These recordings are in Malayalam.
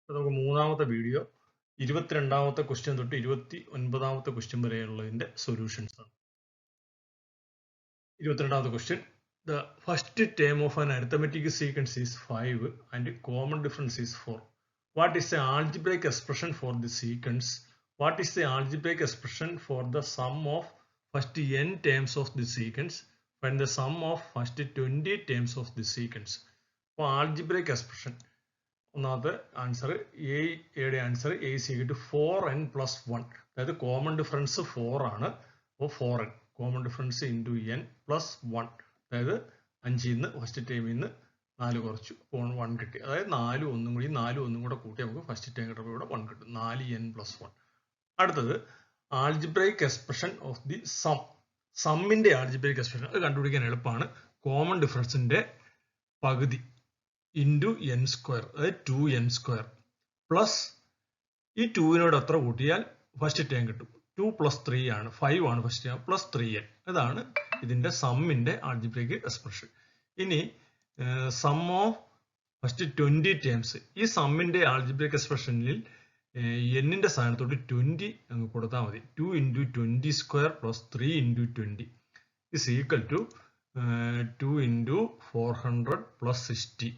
നമുക്ക് മൂന്നാമത്തെ വീഡിയോ 22ാമത്തെ ക്വസ്റ്റ്യൻ തൊട്ട് 29ാമത്തെ ക്വസ്റ്റ്യൻ വരെയുള്ളതിന്റെ സൊല്യൂഷൻസ് ആണ്. 22ാമത്തെ question. The first term of an arithmetic sequence is 5 and common difference is 4. What is the algebraic expression for the sequence? What is the algebraic expression for the sum of first n terms of the sequence? Find the sum of first 20 terms of the sequence. അപ്പോൾ algebraic expression ഒന്നാമത്തെ ആൻസർ എയുടെ answer A is equal to 4n plus 1. അതായത് കോമൺ ഡിഫറൻസ് 4 ആണ്. അപ്പോൾ 4n common difference into n plus 1, അതായത് 5ൽ നിന്ന് ഫസ്റ്റ് ടൈമിൽ നിന്ന് 4 കുറച്ചു 1 കിട്ടി. അതായത് 4 ഒന്നും കൂടെ കൂട്ടി നമുക്ക് ഫസ്റ്റ് ടൈം കിട്ടുമ്പോൾ ഇവിടെ 1 കിട്ടും. 4n plus 1. അടുത്തത് algebraic expression of the sum. സമ്മിന്റെ ആൾജിബ്രൈക് എക്സ്പ്രഷൻ അത് കണ്ടുപിടിക്കാൻ എളുപ്പമാണ്. കോമൺ ഡിഫറൻസിന്റെ പകുതി ഇൻറ്റു എൻ സ്ക്വയർ, അതായത് 2n സ്ക്വയർ പ്ലസ് ഈ 2നോട് എത്ര കൂട്ടിയാൽ ഫസ്റ്റ് ടൈം കിട്ടും. 2 പ്ലസ് 3 ആണ്, 5 ആണ് ഫസ്റ്റ് ടൈം, പ്ലസ് 3n. അതാണ് ഇതിന്റെ സമ്മിന്റെ ആൾജിബ്രൈക് എക്സ്പ്രഷൻ. ഇനി സം ഓഫ് ഫസ്റ്റ് 20 ടേംസ്. ഈ സമ്മിന്റെ ആൾജിബ്രൈക് എക്സ്പ്രഷനിൽ എന്നിന്റെ സ്ഥാനത്തോട്ട് 20 അങ്ങ് കൊടുത്താൽ മതി. 2 into 20 square plus 3 into 20 is equal to 2 into 400 plus 60.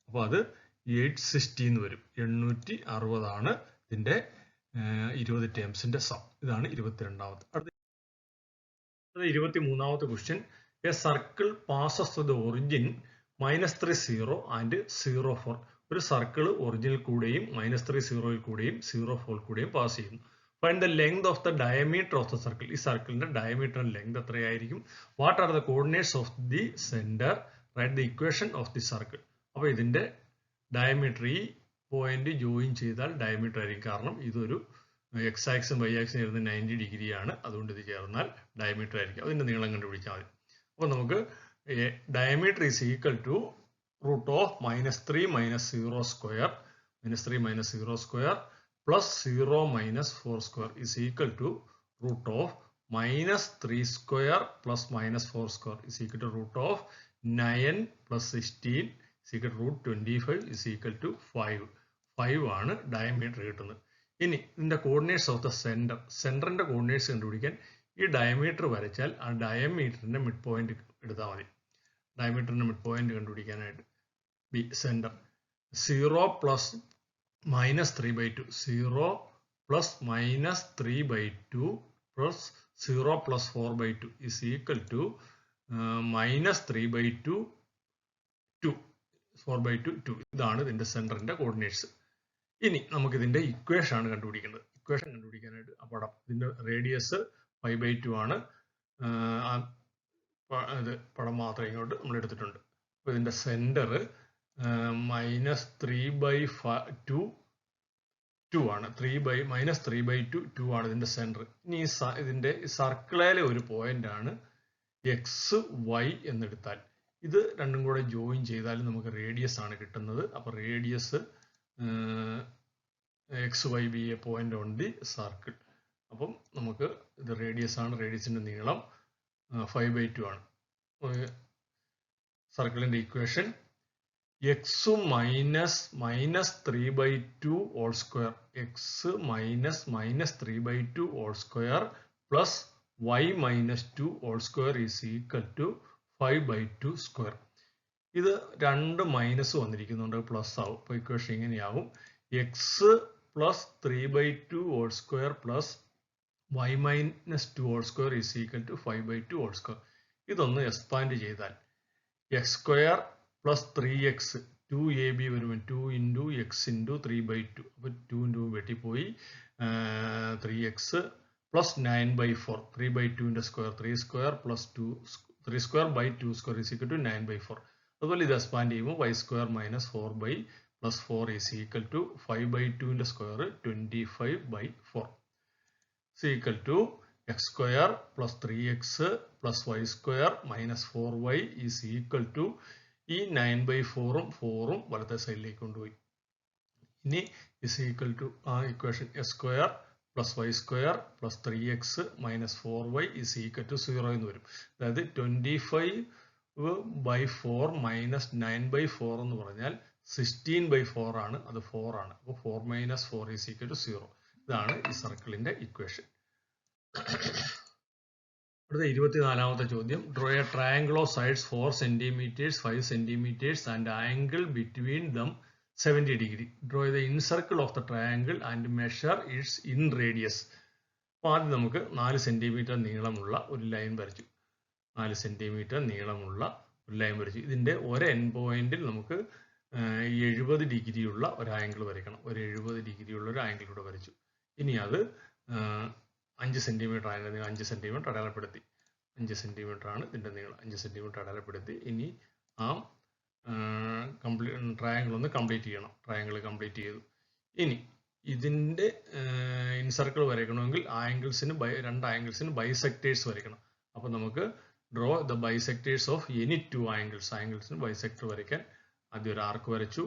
അപ്പോൾ അത് 860 എന്ന് വരും. 860 ആണ് ഇതിന്റെ 20 ടേംസിന്റെ സം. ഇതാണ് 22ാമത്തെ. അടുത്ത 23ാമത്തെ question. A circle passes through the origin -3 0 and 0 4. ഒരു സർക്കിൾ ഒറിജിനിൽ കൂടെയും -3 0ൽ കൂടെയും 0 4 കൂടെയും പാസ് ചെയ്യുന്നു. Find the length of the diameter of the circle. ഈ സർക്കിളിന്റെ ഡയമീറ്റർ ലെങ്ത് എത്രയായിരിക്കും? What are the coordinates of the centre? Write the equation of the circle. അപ്പോൾ ഇതിന്റെ ഡയമീറ്റർ, ഈ പോയിന്റ് ജോയിൻ ചെയ്താൽ ഡയമീറ്റർ ആയിരിക്കും. കാരണം ഇതൊരു എക്സ് ആക്സും വൈ ആക്സും വരുന്നത് 90 ഡിഗ്രി ആണ്. അതുകൊണ്ട് ഇത് ചേർന്നാൽ ഡയമീറ്റർ ആയിരിക്കും. അതിന്റെ നീളം കണ്ടുപിടിച്ചാൽ മതി. അപ്പോൾ നമുക്ക് diameter is equal to root of -3 - 0 square plus 0 - 4 square is equal to root of -3 square plus -4 square is equal to root of 9 plus 16 is equal to root 25 is equal to 5. 5 ആണ് ഡയമീറ്റർ കിട്ടുന്നത്. ഇനി ഇതിന്റെ കോർഡിനേറ്റ്സ് ഓഫ് ദ സെന്റർ. സെന്ററിന്റെ കോർഡിനേറ്റ്സ് കണ്ടുപിടിക്കാൻ ഈ ഡയമീറ്റർ വരച്ചാൽ ആ ഡയമീറ്ററിന്റെ മിഡ് പോയിന്റ് എടുത്താൽ മതി. ഡയമീറ്ററിന്റെ മിഡ് പോയിന്റ് കണ്ടുപിടിക്കാനായിട്ട് B centre 0 plus -3/2 0 plus -3/2 plus 0 plus 4/2 is equal to -3/2 4/2 2. ഇതാണ് ഇതിന്റെ സെന്ററിന്റെ കോർഡിനേറ്റ്സ്. ഇനി നമുക്ക് ഇതിന്റെ ഇക്വേഷൻ ആണ് കണ്ടുപിടിക്കേണ്ടത്. ഇക്വേഷൻ കണ്ടുപിടിക്കാനായിട്ട് ആ പടം, ഇതിന്റെ റേഡിയസ് 5/2 ആണ്. ഇത് പടം മാത്രം ഇങ്ങോട്ട് നമ്മൾ എടുത്തിട്ടുണ്ട്. അപ്പോൾ ഇതിന്റെ സെന്റർ -3/2 ആണ്. -3/2 ആണ് ഇതിന്റെ സെന്റർ. ഇനി ഇതിന്റെ സർക്കിളിലെ ഒരു പോയിന്റ് ആണ് എക്സ് വൈ എന്നെടുത്താൽ ഇത് രണ്ടും കൂടെ ജോയിൻ ചെയ്താൽ നമുക്ക് റേഡിയസ് ആണ് കിട്ടുന്നത്. അപ്പോൾ radius XYB A point on the circle. അപ്പം നമുക്ക് ഇത് റേഡിയസ് ആണ്. റേഡിയസിന്റെ നീളം 5/2 ആണ്. സർക്കിളിന്റെ equation x -3/2 whole square, x -3/2 whole square plus y -2 whole square is equal to 5/2 square. ഇത് രണ്ട് മൈനസ് വന്നിരിക്കുന്നുണ്ട്, പ്ലസ് ആവും. അപ്പോൾ ഇക്വേഷൻ ഇങ്ങനെയാവും: x plus 3/2 whole square plus y -2 whole square is equal to 5/2 whole square. ഇതൊന്ന് എക്സ്പാൻഡ് ചെയ്താൽ x square plus 3x 2ab വരുമ്പോൾ 2 ഇൻറ്റു എക്സ് ഇൻറ്റു 3/2. അപ്പോൾ 2 ഇൻറ്റു വെട്ടിപ്പോയി 3x പ്ലസ് 9/4 3/2ന്റെ square 3 square plus 3 square by 2 square is equal to 9/4. അതുപോലെ ഇത് എക്സ്പാൻഡ് ചെയ്യുമ്പോൾ y square minus 4 plus 4 is equal to 5/2ന്റെ square 25/4 is equal to x square plus 3x plus y square minus 4y is equal to ഈ 9/4ഉം 4ഉം വലത്തെ സൈഡിലേക്ക് കൊണ്ടുപോയി. ഇനി ഈസ് ഈക്വൽ ടു ആ equation x square plus y square plus 3x minus 4y is equal to 0 എന്ന് വരും. അതായത് 25/4 മൈനസ് 9/4 എന്ന് പറഞ്ഞാൽ 16/4 ആണ്, അത് 4 ആണ്. അപ്പോൾ 4 - 4 = 0. ഇതാണ് ഈ സർക്കിളിന്റെ ഇക്വേഷൻ. അടുത്ത 24ാമത്തെ ചോദ്യം. Draw A triangle of sides 4 cm, 5 cm and angle between them 70 degree. Draw the incircle of the triangle and measure its in radius. അപ്പോൾ ആദ്യം നമുക്ക് 4 സെന്റിമീറ്റർ നീളമുള്ള ഒരു ലൈൻ വരച്ചു. 4 സെന്റിമീറ്റർ നീളമുള്ള ഒരു ലൈൻ വരച്ചു. ഇതിന്റെ ഒരു എൻഡ് പോയിന്റിൽ നമുക്ക് 70 ഡിഗ്രി ഉള്ള ഒരു ആംഗിൾ വരയ്ക്കണം. ഒരു 70 ഡിഗ്രി ഉള്ള ഒരു ആംഗിൾ ഇവിടെ വരച്ചു. ഇനി അത് 5 സെന്റിമീറ്റർ ആയതിന് 5 സെന്റിമീറ്റർ അടയാളപ്പെടുത്തി. 5 സെന്റിമീറ്റർ ആണ് ഇതിന്റെ നീളം. 5 സെന്റിമീറ്റർ അടയാളപ്പെടുത്തി. ഇനി ആ ട്രയാങ്കിൾ ഒന്ന് കംപ്ലീറ്റ് ചെയ്യണം. ട്രയാങ്കിൾ കംപ്ലീറ്റ് ചെയ്തു. ഇനി ഇതിന്റെ ഇൻസർക്കിൾ വരയ്ക്കണമെങ്കിൽ രണ്ട് ആംഗിൾസിന് ബൈസെക്ടേഴ്സ് വരയ്ക്കണം. അപ്പോൾ നമുക്ക് draw the bisectors of any 2 ആംഗിൾസിന് ബൈസെക്ടർ വരയ്ക്കാൻ ആദ്യം ഒരു ആർക്ക് വരച്ചു.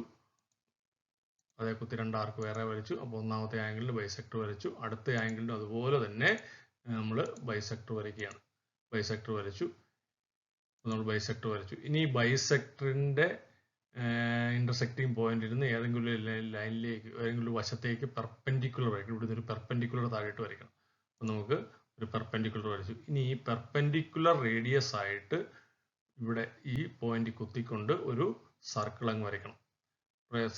അതേ കുത്തി 2 ആർക്ക് വേറെ വരച്ചു. അപ്പോൾ ഒന്നാമത്തെ ആംഗിളിന് ബൈസെക്ടർ വരച്ചു. അടുത്ത ആംഗിളിനും അതുപോലെ തന്നെ നമ്മൾ ബൈസെക്ടർ വരയ്ക്കുകയാണ്. ബൈസെക്ടർ വരച്ചു. നമ്മൾ ബൈസെക്ടർ വരച്ചു. ഇനി ബൈസെക്ടറിന്റെ ഇന്റർസെക്റ്റിംഗ് പോയിന്റിൽ നിന്ന് ഏതെങ്കിലും ലൈനിലേക്ക് ഏതെങ്കിലും വശത്തേക്ക് പെർപെൻഡിക്കുലർ വരയ്ക്കണം. ഇവിടുന്ന് ഒരു പെർപെൻഡിക്കുലർ താഴോട്ട് വരയ്ക്കണം. അപ്പോൾ നമുക്ക് ഒരു പെർപെൻഡിക്കുലർ വരച്ചു. ഇനി ഈ പെർപെൻഡിക്കുലർ റേഡിയസ് ആയിട്ട് ഇവിടെ ഈ പോയിന്റ് കുത്തിക്കൊണ്ട് ഒരു സർക്കിൾ അങ്ങ് വരയ്ക്കണം.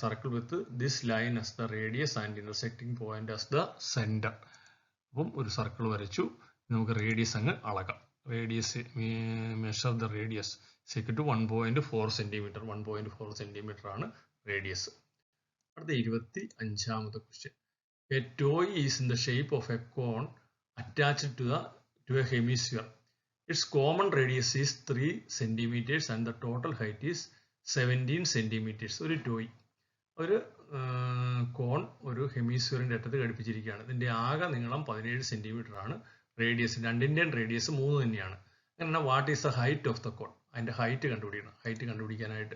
Circle with this line as the radius and intersecting point as the centre. അപ്പം ഒരു സർക്കിൾ വരച്ചു. നമുക്ക് റേഡിയസ് അങ്ങ് അളക്കാം. Radius measure the radius = 1.4 centimetre. 1.4 centimetre ആണ് റേഡിയസ്. അടുത്ത 25ാമത്തെ question. A toy is in the shape of a cone attached to a hemisphere. Its common radius is 3 cm and the total height is 17 cm. ഒരു ടോയ്, ഒരു കോൺ ഒരു ഹെമിസ്ഫിയറിന്റെ അറ്റത്ത് ഘടിപ്പിച്ചിരിക്കുകയാണ്. ഇതിന്റെ ആകെ നീളം 17 സെന്റിമീറ്റർ ആണ്. റേഡിയസ് രണ്ടിന്റെയും റേഡിയസ് 3 തന്നെയാണ്. അങ്ങനെ what is the height of the cone? അതിന്റെ ഹൈറ്റ് കണ്ടുപിടിക്കണം. ഹൈറ്റ് കണ്ടുപിടിക്കാനായിട്ട്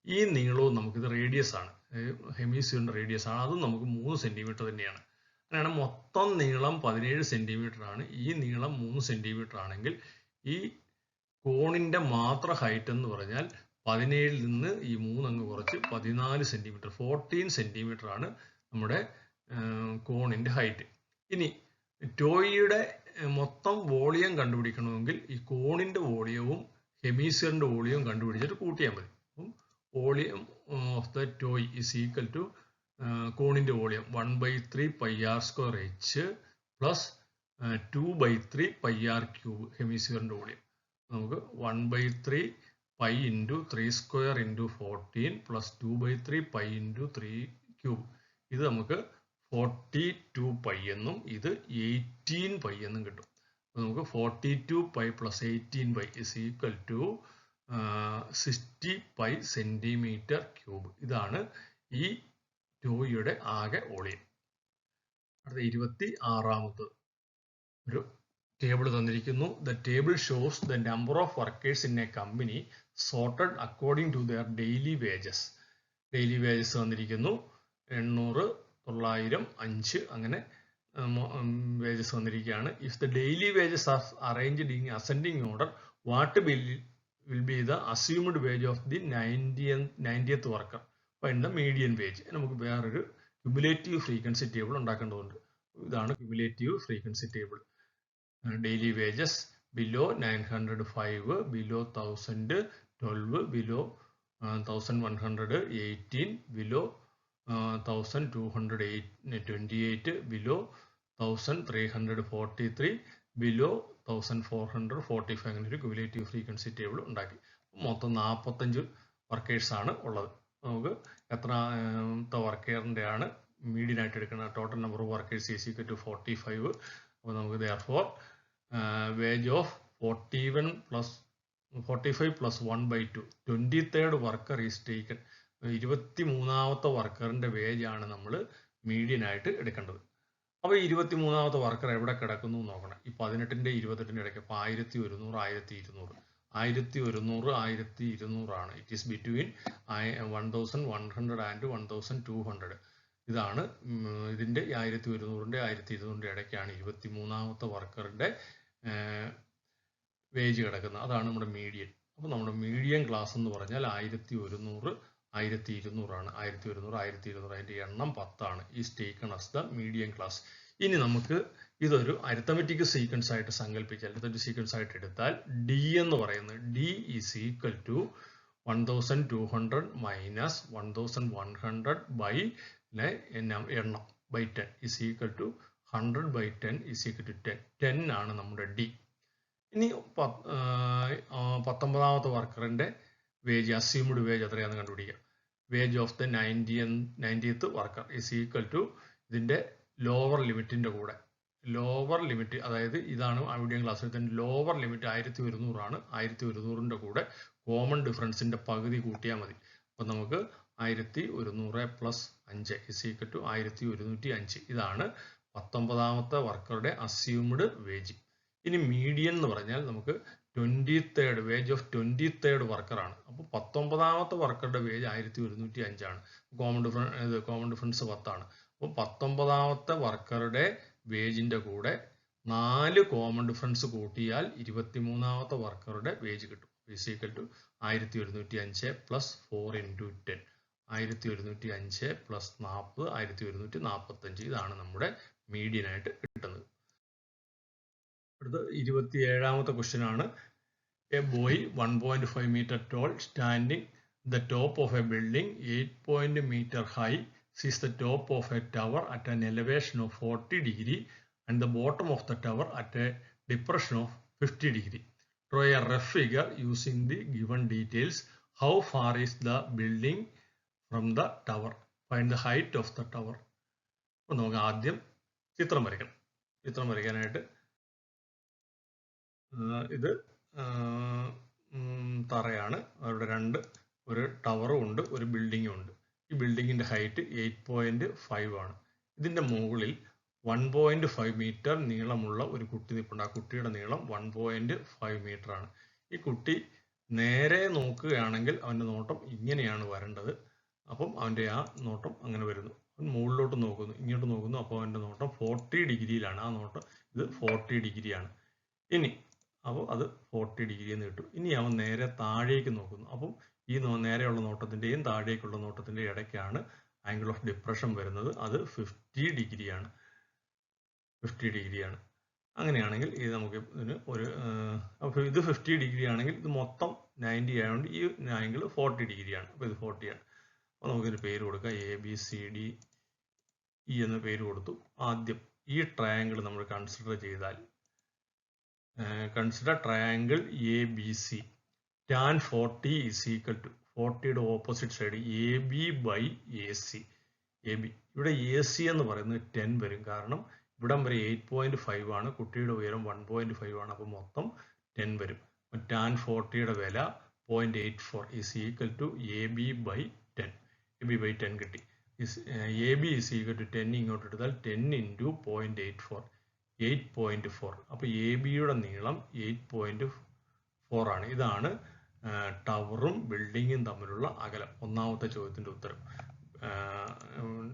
ഈ നീളവും നമുക്കിത് റേഡിയസ് ആണ്, ഹെമിസ്ഫിയറിന്റെ റേഡിയസ് ആണ്. അതും നമുക്ക് 3 സെന്റിമീറ്റർ തന്നെയാണ്. അങ്ങനെയാണ് മൊത്തം നീളം 17 സെന്റിമീറ്റർ ആണ്. ഈ നീളം 3 സെന്റിമീറ്റർ ആണെങ്കിൽ ഈ കോണിന്റെ മാത്രം ഹൈറ്റ് എന്ന് പറഞ്ഞാൽ 17 നിന്ന് ഈ 3 അങ്ങ് കുറച്ച് 14 സെന്റിമീറ്റർ, 14 സെന്റിമീറ്റർ ആണ് നമ്മുടെ കോണിന്റെ ഹൈറ്റ്. ഇനി ടോയിയുടെ മൊത്തം വോളിയം കണ്ടുപിടിക്കണമെങ്കിൽ ഈ കോണിന്റെ വോളിയവും ഹെമിസ്ഫിയറിന്റെ വോളിയവും കണ്ടുപിടിച്ചിട്ട് കൂട്ടിയാൽ മതി. അപ്പം volume of the toy is equal to കോണിന്റെ volume 1/3 πr² h plus 2/3 πr³ ഹെമിസ്ഫിയറിന്റെ വോളിയം. നമുക്ക് 1/3 π × 3² × 14 പ്ലസ് 2/3 π × 3³ ഇത് നമുക്ക് 42 π എന്നും ഇത് 18 π എന്നും കിട്ടും. അപ്പോൾ നമുക്ക് 42 π plus 18 π is equal to 60 π cm³. ഇതാണ് ഈ ടോയിയുടെ ആകെ വോളിയം. അടുത്ത 26ാമത് ഒരു ടേബിൾ തന്നിരിക്കുന്നു. The table shows the number of workers in a company sorted according to their daily wages. Daily wages തന്നിരിക്കുന്നു. 800, 900, 5 അങ്ങനെ വേജസ് വന്നിരിക്കുകയാണ്. If the daily wages are arranged in ascending order, what will be the assumed wage of the 90th worker find the median wage. നമുക്ക് വേറൊരു ക്യുമുലേറ്റീവ് ഫ്രീക്വൻസി ടേബിൾ ഉണ്ടാക്കേണ്ടതുണ്ട്. ഇതാണ് cumulative frequency table. Daily wages below 905, below 1000 12, below 1100 18, below 1228, below 1343, below 1445 അങ്ങനെ ഒരു ക്യുമുലേറ്റീവ് ഫ്രീക്വൻസി ടേബിൾ ഉണ്ടാക്കി. മൊത്തം 45 വർക്കേഴ്സ് ആണ് ഉള്ളത്. നമുക്ക് എത്രാമത്തെ വർക്കറിന്റെ ആണ് മീഡിയൻ ആയിട്ട് എടുക്കുന്നത്? Total number of workers is equal to 45. അപ്പോൾ നമുക്ക് therefore wage of 45 plus 1/2 23rd worker is taken. 23ാമത്തെ വർക്കറിന്റെ വേജ് ആണ് നമ്മൾ മീഡിയൻ ആയിട്ട് എടുക്കേണ്ടത്. അപ്പോൾ 23ാമത്തെ വർക്കർ എവിടെ കിടക്കുന്നു നോക്കണം. ഈ 18ന്റെ 28ന്റെ ഇടയ്ക്ക്. അപ്പോൾ 1100 1200 1100 ആണ്. It is between 1100 and 1200. ഇതാണ് ഇതിന്റെ 1100ന്റെ 1200ന്റെ ഇടയ്ക്കാണ് 23ാമത്തെ വർക്കറിന്റെ വേജ് കിടക്കുന്നത്. അതാണ് നമ്മുടെ മീഡിയൻ. അപ്പോൾ നമ്മുടെ മീഡിയൻ ക്ലാസ് എന്ന് പറഞ്ഞാൽ 1100 1200 ആണ്. 1200 അതിൻ്റെ എണ്ണം 10 ആണ്. Is taken as the median class. ഇനി നമുക്ക് ഇതൊരു അരിത്തമെറ്റിക് സീക്വൻസ് ആയിട്ട് സങ്കല്പിച്ചാൽ, അരിത്തമെറ്റിക് സീക്വൻസ് ആയിട്ട് എടുത്താൽ ഡി എന്ന് പറയുന്നത് D is equal to 1200 minus 1100 by എണ്ണം by 10 is equal to 100 by 10 is equal to 10. 10 ആണ് നമ്മുടെ ഡി. ഇനി 19ാമത്തെ വർക്കറിന്റെ വേജ്, അസ്യൂംഡ് വേജ് എത്രയാണെന്ന് കണ്ടുപിടിക്കാം. Wage of the 90th worker is equal to ഇതിന്റെ ലോവർ ലിമിറ്റിന്റെ കൂടെ, ലോവർ ലിമിറ്റ് അതായത് ഇതാണ് മീഡിയൻ ക്ലാസ്സിൽ തന്നെ ലോവർ ലിമിറ്റ് 1100 ആണ്. 1100ന്റെ കൂടെ കോമൺ ഡിഫറൻസിന്റെ പകുതി കൂട്ടിയാൽ മതി. അപ്പൊ നമുക്ക് 1100 പ്ലസ് 5 ഈസ് ഈക്വൽ ടു 1105. ഇതാണ് 19ാമത്തെ വർക്കറുടെ അസ്യൂംഡ് വേജ്. ഇനി മീഡിയൻ എന്ന് പറഞ്ഞാൽ നമുക്ക് 23rd വേജ് ഓഫ് 23rd വർക്കറാണ്. അപ്പോൾ 19ാമത്തെ വർക്കറുടെ വേജ് 1105 ആണ്. കോമൺ ഡിഫറൻസ് 10 ആണ്. അപ്പോൾ 19ാമത്തെ വർക്കറുടെ വേജിന്റെ കൂടെ 4 കോമൺ ഡിഫറൻസ് കൂട്ടിയാൽ 23ാമത്തെ വർക്കറുടെ വേജ് കിട്ടും. Is equal to 1105 plus 4 into 10. 1105 plus 40 1145. ഇതാണ് നമ്മുടെ മീഡിയൻ ആയിട്ട് കിട്ടുന്നത്. അടുത്ത 27ാമത്തെ ക്വസ്റ്റ്യൻ ആണ്. A boy 1.5 meter tall standing the top of a building 8 meter high sees the top of a tower at an elevation of 40 degree and the bottom of the tower at a depression of 50 degree. Draw a rough figure using the given details. How far is the building from the tower? Find the height of the tower. അപ്പോൾ നമുക്ക് ആദ്യം ചിത്രം വരയ്ക്കണം. ചിത്രം വരയ്ക്കാനായിട്ട് ഇത് തറയാണ്. അവിടെ ഒരു ടവറും ഉണ്ട്, ഒരു ബിൽഡിങ്ങും ഉണ്ട്. ഈ ബിൽഡിങ്ങിന്റെ ഹൈറ്റ് 8.5 ആണ്. ഇതിന്റെ മുകളിൽ 1.5 മീറ്റർ നീളമുള്ള ഒരു കുട്ടി നിൽപ്പുണ്ട്. ആ കുട്ടിയുടെ നീളം 1.5 മീറ്റർ ആണ്. ഈ കുട്ടി നേരെ നോക്കുകയാണെങ്കിൽ അവന്റെ നോട്ടം ഇങ്ങനെയാണ് വരേണ്ടത്. അപ്പം അവന്റെ ആ നോട്ടം അങ്ങനെ വരുന്നു. അവൻ മുകളിലോട്ട് നോക്കുന്നു, ഇങ്ങോട്ട് നോക്കുന്നു. അപ്പോൾ അവന്റെ നോട്ടം 40 ഡിഗ്രിയിലാണ്. ആ നോട്ടം ഇത് 40 ഡിഗ്രിയാണ്. ഇനി അപ്പോൾ അത് 40 ഡിഗ്രി എന്ന് കിട്ടും. ഇനി അവൻ നേരെ താഴേക്ക് നോക്കുന്നു. അപ്പം ഈ നേരെയുള്ള നോട്ടത്തിന്റെയും താഴേക്കുള്ള നോട്ടത്തിന്റെയും ഇടയ്ക്കാണ് ആംഗിൾ ഓഫ് ഡിപ്രഷൻ വരുന്നത്. അത് 50 ഡിഗ്രിയാണ്. 50 ഡിഗ്രിയാണ്. അങ്ങനെയാണെങ്കിൽ ഇത് നമുക്ക് അപ്പോൾ ഇത് 50 ഡിഗ്രി ആണെങ്കിൽ ഇത് മൊത്തം 90 ആയതുകൊണ്ട് ഈ ആംഗിൾ 40 ഡിഗ്രിയാണ്. അപ്പോൾ ഇത് 40 ആണ്. അപ്പോൾ നമുക്കൊരു പേര് കൊടുക്കാം. ABCD എന്ന് പേര് കൊടുത്തു. ആദ്യം ഈ ട്രയാങ്കിൾ നമ്മൾ കൺസിഡർ ചെയ്താൽ, consider triangle ABC. Tan 40 is equal to 40യുടെ opposite side AB by AC. AB ഇവിടെ AC എന്ന് പറയുന്നത് 10 വരും. കാരണം ഇവിടം വരെ 8.5 ആണ്, കുട്ടിയുടെ ഉയരം 1.5 ആണ്. അപ്പോൾ മൊത്തം 10 വരും. Tan 40യുടെ വില 0.84 is equal to AB by 10. AB by 10 കിട്ടി. AB is equal to 10 ഇങ്ങോട്ട് എടുത്താൽ 10 into 0.84 8.4. അപ്പോൾ ABയുടെ നീളം 8.4 ആണ്. ഇതാണ് ടവറും ബിൽഡിങ്ങും തമ്മിലുള്ള അകലം. ഒന്നാമത്തെ ചോദ്യത്തിന്റെ ഉത്തരം.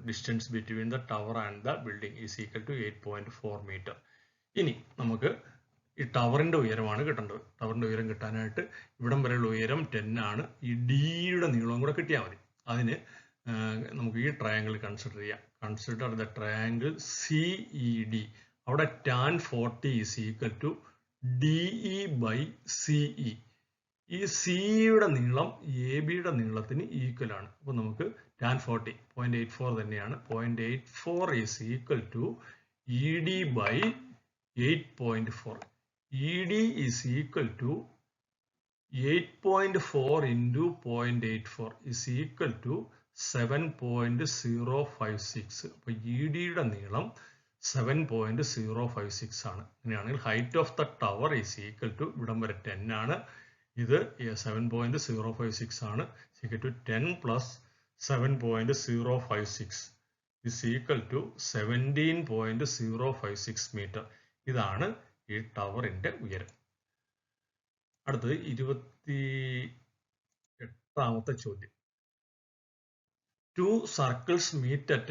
Distance between the tower and the building is equal to 8.4 metre. ഇനി നമുക്ക് ഈ ടവറിന്റെ ഉയരമാണ് കിട്ടേണ്ടത്. ടവറിന്റെ ഉയരം കിട്ടാനായിട്ട് ഇവിടം വരെയുള്ള ഉയരം 10 ആണ്. ഈ ഡിയുടെ നീളവും കൂടെ കിട്ടിയാൽ മതി. അതിന് നമുക്ക് ഈ ട്രയാങ്കിൾ കൺസിഡർ ചെയ്യാം. Consider the triangle CED. അവിടെ tan 40 is equal to DE by CE. ഈ CEയുടെ നീളം ABയുടെ നീളത്തിന് ഈക്വൽ ആണ്. അപ്പോൾ നമുക്ക് tan 40 0.84 തന്നെയാണ്. 0.84 is equal to ED by 8.4. ED is equal to 8.4 into 0.84 is equal to 7.056. അപ്പോൾ EDയുടെ നീളം 7.056 ആണ്. അങ്ങനെയാണെങ്കിൽ height of the tower is equal to ഇവിടം വരെ 10 ആണ്. ഇത് 7.056 ആണ്. Equal to 10 plus 7.056 is equal to 17.056 metre. ഇതാണ് ഈ ടവറിന്റെ ഉയരം. അടുത്തത് 28ാമത്തെ ചോദ്യം. Two circles meet at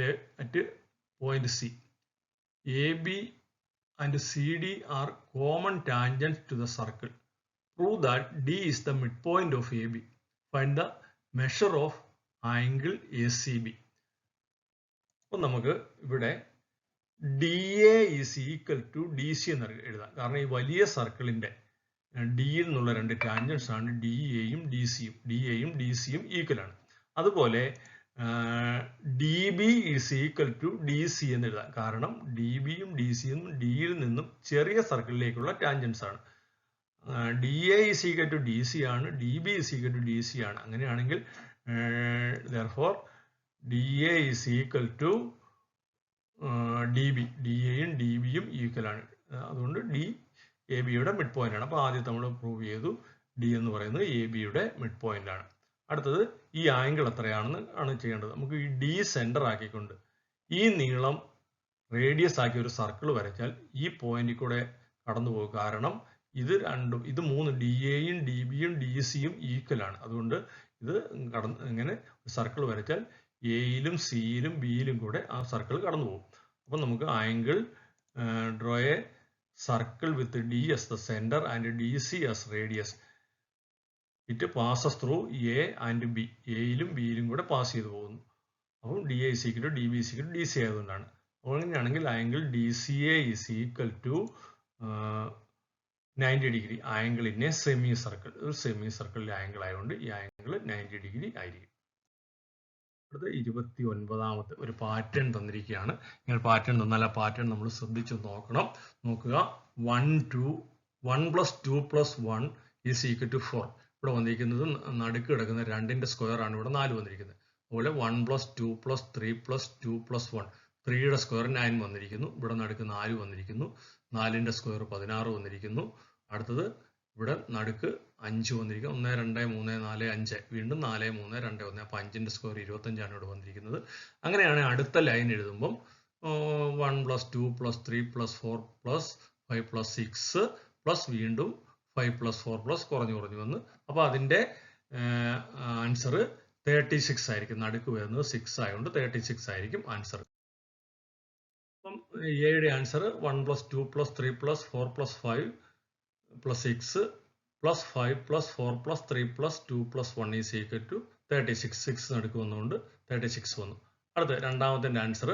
point C. AB and CD are common tangents to the circle. Prove that D is the midpoint of AB. Find the measure of angle ACB. അപ്പോൾ നമുക്ക് ഇവിടെ DA is equal to DC എന്ന് എഴുതാം. കാരണം ഈ വലിയ സർക്കിളിന്റെ ഡിയിൽ നിന്നുള്ള രണ്ട് ടാൻജൻസ് ആണ് DAയും DCയും. DAയും DCയും ഈക്വൽ ആണ്. അതുപോലെ DB is equal to DC എന്ന് എഴുതാം. കാരണം DBയും DCയും ഡിയിൽ നിന്നും ചെറിയ സർക്കിളിലേക്കുള്ള ടാൻജൻസ് ആണ്. DA is equal to DC ആണ്, DB is equal to DC ആണ്. അങ്ങനെയാണെങ്കിൽ therefore DA is equal to DB. DAയും DBയും ഈക്വൽ ആണ്. അതുകൊണ്ട് DABയുടെ മിഡ് പോയിന്റ് ആണ്. അപ്പോൾ ആദ്യം നമ്മൾ പ്രൂവ് ചെയ്തു D എന്ന് പറയുന്നത് ABയുടെ മിഡ് പോയിന്റ് ആണ്. അടുത്തത് ഈ ആംഗിൾ എത്രയാണെന്ന് ആണ് ചെയ്യേണ്ടത്. നമുക്ക് ഈ D സെന്റർ ആക്കിക്കൊണ്ട് ഈ നീളം റേഡിയസ് ആക്കി ഒരു സർക്കിൾ വരച്ചാൽ ഈ പോയിന്റിൽ കൂടെ കടന്നു പോകും. കാരണം ഇത് മൂന്ന് DAയും DBയും DCയും ഈക്വൽ ആണ്. അതുകൊണ്ട് ഇത് ഇങ്ങനെ സർക്കിൾ വരച്ചാൽ എയിലും സിയിലും ബിയിലും കൂടെ ആ സർക്കിൾ കടന്നു പോകും. അപ്പം നമുക്ക് angle draw A circle with D as the center and DC as radius. It passes through A and B. എയിലും ബിയിലും കൂടെ പാസ് ചെയ്തു പോകുന്നു. അപ്പം DA is equal to DB is equal to DC ആയതുകൊണ്ടാണ്. അങ്ങനെയാണെങ്കിൽ angle DCA is equal to 90 degree. Angle in A semi circle. ഒരു സെമി സർക്കിളിലെ ആംഗിൾ ആയതുകൊണ്ട് ഈ ആംഗിൾ 90 ഡിഗ്രി ആയിരിക്കും. അടുത്ത 29ാമത്തെ ഒരു പാറ്റേൺ തന്നിരിക്കുകയാണ്. ഇങ്ങനെ പാറ്റേൺ തന്നാൽ ആ പാറ്റേൺ നമ്മൾ ശ്രദ്ധിച്ച് നോക്കണം. നോക്കുക, 1 + 2 + 1 ഈസ് ഈക്വൽ ടു 4. ഇവിടെ വന്നിരിക്കുന്നത് നടുക്ക് കിടക്കുന്ന 2ന്റെ സ്ക്വയർ ആണ് ഇവിടെ 4 വന്നിരിക്കുന്നത്. അതുപോലെ 1 + 2 + 3 + 2 + 1 3യുടെ സ്ക്വയർ 9 വന്നിരിക്കുന്നു. ഇവിടെ നടുക്ക് 4 വന്നിരിക്കുന്നു. 4ന്റെ സ്ക്വയർ 16 വന്നിരിക്കുന്നു. അടുത്തത് ഇവിടെ നടുക്ക് 5 വന്നിരിക്കുന്നു. 1 2 3 4 5 വീണ്ടും 4 3 2 1. അപ്പോൾ 5ന്റെ സ്ക്വയർ 25 ആണ് ഇവിടെ വന്നിരിക്കുന്നത്. അങ്ങനെയാണ് അടുത്ത ലൈൻ എഴുതുമ്പം 1 + 2 + 3 + 4 + 5 + 6 പ്ലസ് വീണ്ടും 5 + 4 പ്ലസ് കുറഞ്ഞു വന്ന്. അപ്പോൾ അതിൻ്റെ ആൻസർ 36 ആയിരിക്കും. നടുക്ക് വരുന്നത് 6 ആയതുകൊണ്ട് 36 ആയിരിക്കും ആൻസർ. അപ്പം എയുടെ ആൻസർ 1 + 2 + 3 + 4 + 5 + 6 + 5 + 4 + 3 + 2 + 1 ഈസ് ഈക്വൽ ടു 36. 6 നടുക്ക് വന്നുകൊണ്ട് 36 വന്നു. അടുത്ത രണ്ടാമത്തെ ആൻസർ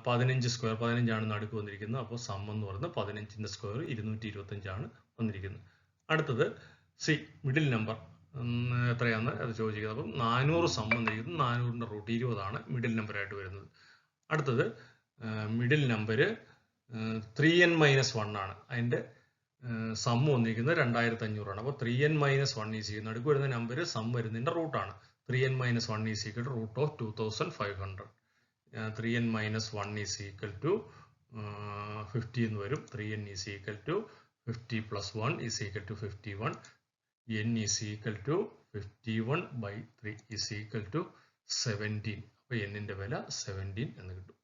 15 സ്ക്വയർ. 15 ആണ് നടുക്ക് വന്നിരിക്കുന്നത്. അപ്പോൾ സം എന്ന് പറയുന്നത് 15ന്റെ സ്ക്വയർ 225 ആണ് വന്നിരിക്കുന്നത്. അടുത്തത് സി, മിഡിൽ നമ്പർ എത്രയാണെന്ന് അത് ചോദിക്കുന്നത്. അപ്പം 400 സം വന്നിരിക്കുന്നു. 400ന്റെ റൂട്ട് 20 ആണ് മിഡിൽ നമ്പർ ആയിട്ട് വരുന്നത്. അടുത്തത് മിഡിൽ നമ്പർ 3n - 1 ആണ്. അതിൻ്റെ സം വന്നിരിക്കുന്നത് 2500 ആണ്. അപ്പോൾ 3n - 1 ഈസ് ഈക്വൽ നടുക്ക് വരുന്ന നമ്പർ സം വരുന്നതിൻ്റെ റൂട്ടാണ്. 3n - 1 is equal to √2500. 3n - 1 is equal to 50 എന്ന് വരും. 3n is equal to 50 + 1 is equal to 51. n is equal to 51/3 is equal to 17. അപ്പോൾ n-ന്റെ വില 17 എന്ന് കിട്ടും.